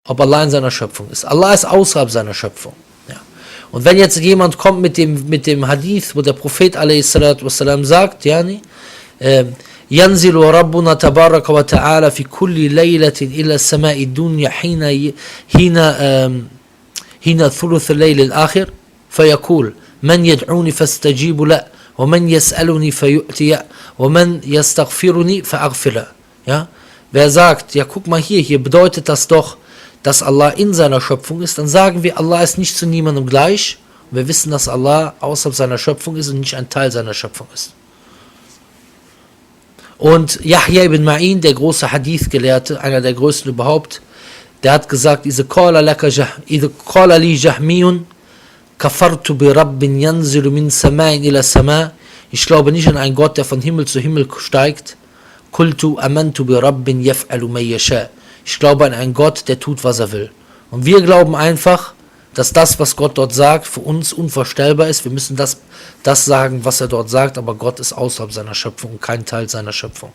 ob Allah in seiner Schöpfung ist. Allah ist außerhalb seiner Schöpfung. Ja. Und wenn jetzt jemand kommt mit dem Hadith, wo der Prophet a.s.w.t. sagt, yani, ينزل ربنا تبارك وتعالى في كل ليلة إلى السماء الدنيا حين ثلث الليل الآخر فيقول من يدعوني فاستجيب له ومن يسألني فيؤتي ومن يستغفرني فأغفر له. Ja? Wer sagt, ja guck mal hier bedeutet das doch, dass Allah in seiner Schöpfung ist, dann sagen wir, Allah ist nicht zu niemandem gleich. Und wir wissen, dass Allah außerhalb seiner Schöpfung ist und nicht ein Teil seiner Schöpfung ist. Und Yahya ibn Ma'in, der große Hadith-Gelehrte, einer der größten überhaupt, der hat gesagt, إِذَا قَالَ لِي جَهْمِيٌّ كَفَرْتُ بِرَبٍّ يَنْزِلُ مِنْ سَمَاءٍ إِلَى سَمَاءٍ. Ich glaube nicht an einen Gott, der von Himmel zu Himmel steigt. قُلْتُ أَمَنْتُ بِرَبٍّ يَفْعَلُ مَن يَشَاءُ. Ich glaube an einen Gott, der tut, was er will. Und wir glauben einfach, dass das, was Gott dort sagt, für uns unvorstellbar ist. Wir müssen das sagen, was er dort sagt, aber Gott ist außerhalb seiner Schöpfung und kein Teil seiner Schöpfung.